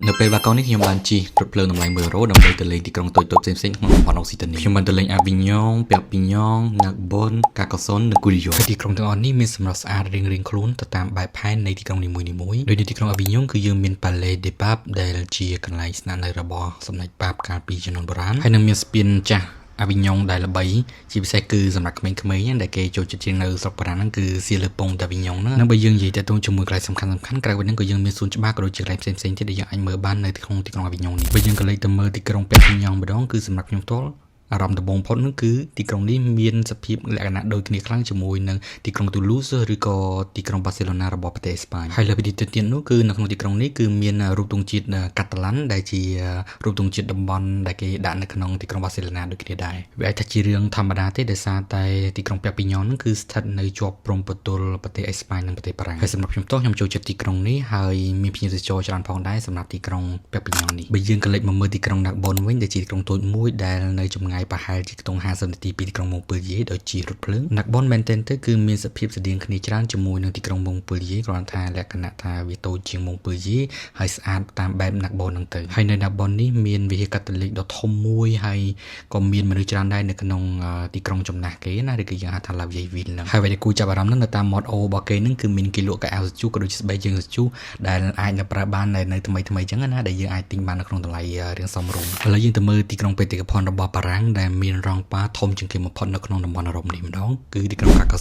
នៅពេលបាកូននេះខ្ញុំបានជិះរថភ្លើងតម្លៃ100 ដើម្បីទៅលេងទីក្រុងតូចៗផ្សេងៗក្នុងតំបន់អុកស៊ីតានីខ្ញុំបានទៅលេងអាវីញ៉ង់ ពាក់ពីញ៉ង់ ណាក់បុន កាកាសុន និងគូរីយ៉ូទីក្រុងទាំងអស់នេះមានសម្រស់ស្អាតរៀងៗខ្លួនទៅតាមបែបផែននៃទីក្រុងនីមួយៗដោយនៅទីក្រុងអាវីញ៉ង់គឺយើងមាន Palais des Papes ដែលជាកន្លែងស្នាក់នៅរបស់សម្ដេចប៉ាបកាលពីជំនាន់បុរាណហើយនឹងមានស្ពានចាស់អាវីញ៉ង់ដែលល្បីជាពិសេសគឺសម្រាប់ក្មេងៗដែលគេចូលចិត្តជាងនៅស្រុកបារាំងហ្នឹងគឺសៀលលើពងតាវីញ៉ង់ហ្នឹងបើយើងនិយាយទៅជាមួយកន្លែងសំខាន់ក្រៅពីហ្នឹងក៏យើងមានសួនច្បារក៏ដូចជាកន្លែងផ្សេងៗទៀតដែលយើងអាចមើលបាននៅក្នុងទីក្រុងអាវីញ៉ង់នេះបើយើងក៏លេចទៅមើលទីក្រុងប៉ែវីញ៉ង់ម្ដងគឺសម្រាប់ខ្ញុំផ្ទាល់អារម្មណ៍ដំបូងផុតនោះគឺទីក្រុងនេះមានសភាពលក្ខណៈដូចគ្នាខ្លាំងជាមួយនឹងទីក្រុងទូលូសឬក៏ទីក្រុងបាសេឡូណារបស់ប្រទេសអេស្ប៉ាញហើយលើពីទៀតនោះគឺនៅក្នុងទីក្រុងនេះគឺមានរូបទង់ជាតិកាតាឡាន់ដែលជារូបទង់ជាតិតំបន់ដែលគេដាក់នៅក្នុងទីក្រុងបាសេឡូណាដូចគ្នាដែរវាអាចថាជារឿងធម្មតាទេដោយសារតែទីក្រុងប៉ែវីញ៉ង់នោះគឺស្ថិតនៅជាប់ព្រំប្រទល់ប្រទេសអេស្ប៉ាញនិងប្រទេសបារាំងហើយសម្រាប់ខ្ញុំខ្ញុំចូលចិត្តទីក្រុងនេះហើយមានភ្ញៀវទេសចរច្រើនផងដែរសម្រាប់ទីក្រុងប៉ែវីញ៉ង់នេះបើយើងក៏លេចមកមើលទីក្រុងណាក់បុនវិញដែលជាទីក្រុងតូចមួយដែលនៅចម្ងាយប្រហែលជាខ្ទង់50នាទីពីទីក្រុងម៉ុងពឺលីយេដោយជិះរថភ្លើងណាក់បុនមែនទែនទៅគឺមានសភាពស្តៀងគ្នាច្រើនជាមួយនឹងទីក្រុងម៉ុងពឺលីយេគ្រាន់ថាលក្ខណៈថាវាតូចជាងម៉ុងពឺលីយេហើយស្អាតតាមបែបណាក់បុនហ្នឹងទៅហើយនៅណាក់បុននេះមានវិហារកាតូលិកដ៏ធំមួយហើយក៏មានមនុស្សច្រើនដែរនៅក្នុងទីក្រុងចំណាស់គេណាឬក៏យើងហៅថាឡាវីវីលហ្នឹងហើយអ្វីដែលគួរចាប់អារម្មណ៍ហ្នឹងនៅតាមមាត់អូរបស់គេហ្នឹងគឺមានគេលក់កៅអៅសាជូក៏ដូចជាស្បែកជើងសាជូដែលអាចនៅប្រើបាននៅថ្មីអញ្ចឹងណាដែលយើងអាចទិញបាននៅក្នុងតម្លៃរៀងសមរម្យឥឡូវយើងទៅមើលទីក្រុងបេតិកភណ្ឌរបស់បារាំងដែលមានរងប៉ាធំជាងគេបំផុតនៅក្នុងតំបន់អឺរ៉ុបនេះម្ដងគឺទីក្រុងកាកា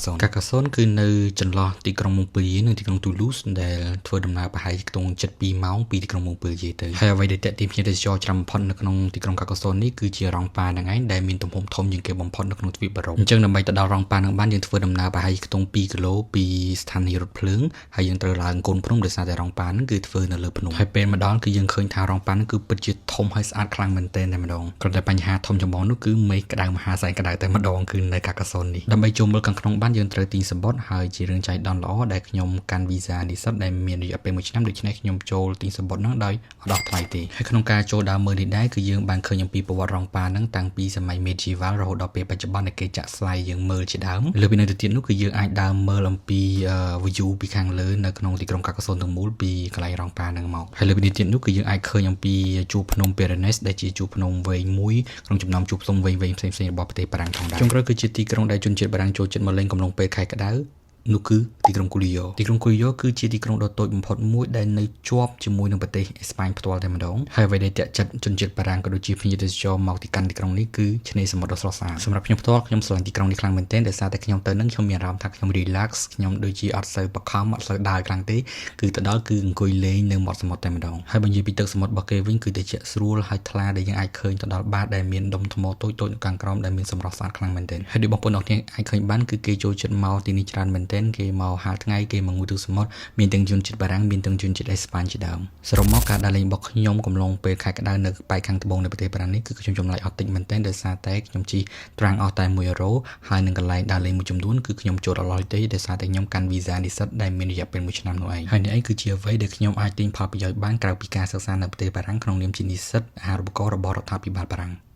សុនគឺនៅចន្លោះទីក្រុងម៉ុងពឺលីយេនិងទីក្រុងទូលូសដែលធ្វើដំណើរប្រហែលខ្ទង់7-2ម៉ោងពីទីក្រុងម៉ុងពឺលីយេទៅហើយអ្វីដែលទាក់ទាញភ្ញៀវទេសចរច្រើនបំផុតនៅក្នុងទីក្រុងកាកាសុននេះគឺជារងប៉ាហ្នឹងឯងដែលមានទំហំធំជាងគេបំផុតនៅក្នុងទ្វីបអឺរ៉ុបអញ្ចឹងដើម្បីទៅដល់រងប៉ាហ្នឹងបានយើងធ្វើដំណើរប្រហែលខ្ទង់2គីឡូពីស្ថានីយ៍រថភ្លើងហើយយើងត្រូវឡើងកូនភ្នំដោយសារតែរងប៉ាហ្នឹងគឺធ្វើនៅលើភ្នំហើយពេលមកដល់គឺយើងឃើញថារងប៉ាហ្នឹងគឺពិតជាធំហើយស្អាតខ្លាំងមែនទែនតែម្ដងគ្រាន់តែបញ្ហាធំចម្បងនោះគឺមេឃក្តៅមហាសែនក្តៅតែម្ដងគឺនៅកាកាសុននេះដើម្បីចូលមើលខាងក្នុងបានយើងត្រូវទិញសំបុត្រហើយជារឿងចៃដន្យល្អដែលខ្ញុំកាន់វីសានិស្សិតដែលមានរយៈពេល1ឆ្នាំដូច្នេះខ្ញុំចូលទិញសំបុត្រហ្នឹងដោយអត់ដោះថ្លៃទេហើយក្នុងការចូលដើរមើលនេះដែរគឺយើងបានឃើញអំពីប្រវត្តិរងប៉ាហ្នឹងតាំងពីសម័យ Medieval រហូតដល់ពេលបច្ចុប្បន្នដែលគេចាក់ស្លាយយើងមើលជាដើមលើពីនៅទៅទៀតនោះគឺយើងអាចដើរមើលអំពី view ពីខាងលើនៅក្នុងទីក្រុងកាកាសុនទាំងមូលពីកន្លែងរងប៉ាហ្នឹងមកហើយលើពីនេះទៀតនោះគឺយើងអាចឃើញអំពីជួរភ្នំ Pyrenees ដែលជាជួរភ្នំវែងមួយក្នុងចំណោមជួរភ្នំវែងៗផ្សេងៗរបស់ប្រទេសបារាំងផងដែរចុងក្រោយគឺជាទីក្រុងដែលជនជាតិបារាំងចូលចិត្តមកលេងកំឡុងពេលខែក្តៅនោះគឺទីក្រុងគូរីយ៉ូគឺជាទីក្រុងដ៏តូចបំផុតមួយដែលនៅជាប់ជាមួយនឹងប្រទេសអេស្ប៉ាញផ្ទាល់តែម្ដងហើយអ្វីដែលទាក់ចិត្តជនជាតិបារាំងក៏ដូចជាភ្ញៀវទេសចរមកទីកាន់ទីក្រុងនេះគឺឆ្នេរសមុទ្រដ៏ស្រស់ស្អាតសម្រាប់ខ្ញុំផ្ទាល់ខ្ញុំស្រឡាញ់ទីក្រុងនេះខ្លាំងមែនទែនដោយសារតែខ្ញុំទៅនឹងខ្ញុំមានអារម្មណ៍ថាខ្ញុំ relax ខ្ញុំដូចជាអត់សូវបខំអត់សូវដើរខ្លាំងទេគឺទៅដល់គឺអង្គុយលេងនៅមាត់សមុទ្រតែម្ដងហើយបើនិយាយពីទឹកសមុទ្ររបស់គេវិញគឺត្រជាក់ស្រួលហើយថ្លាដែលយើងអាចឃើញទៅដល់បាតដែលមានដុំថ្មតូចៗនៅខាងក្រោមដែលមានសម្រស់ស្អាតខ្លាំងមែនទែនហើយដូចបងប្អូនអរគ្នាអាចឃើញបានគឺគេចូលចិត្តមកទីនេះច្រើនមែនទែនគេមកហាលថ្ងៃគេមកងូតទឹកសមុទ្រមានទាំងជនជាតិបារាំងមានទាំងជនជាតិអេស្ប៉ាញជាដើមសរុបមកការដើរលេងរបស់ខ្ញុំកំឡុងពេលខែក្តៅនៅប៉ែកខាងត្បូងនៃប្រទេសបារាំងនេះគឺខ្ញុំចំណាយអត់តិចមែនទែនដោយសារតែខ្ញុំជិះត្រាំងអស់តែ€1ហើយនឹងកន្លែងដើរលេងមួយចំនួនគឺខ្ញុំចូលដល់ឡើយទេដោយសារតែខ្ញុំកាន់វីសានិស្សិតដែលមានរយៈពេល1ឆ្នាំនោះឯងហើយនេះឯងគឺជាអ្វីដែលខ្ញុំអាចទិញផលប្រយោជន៍បានក្រៅពីការសិក្សានៅប្រទេសបារាំងក្នុងនាមជានិស្សិតអាហារូបករណ៍របស់រដ្ឋាភិបាលបារាំង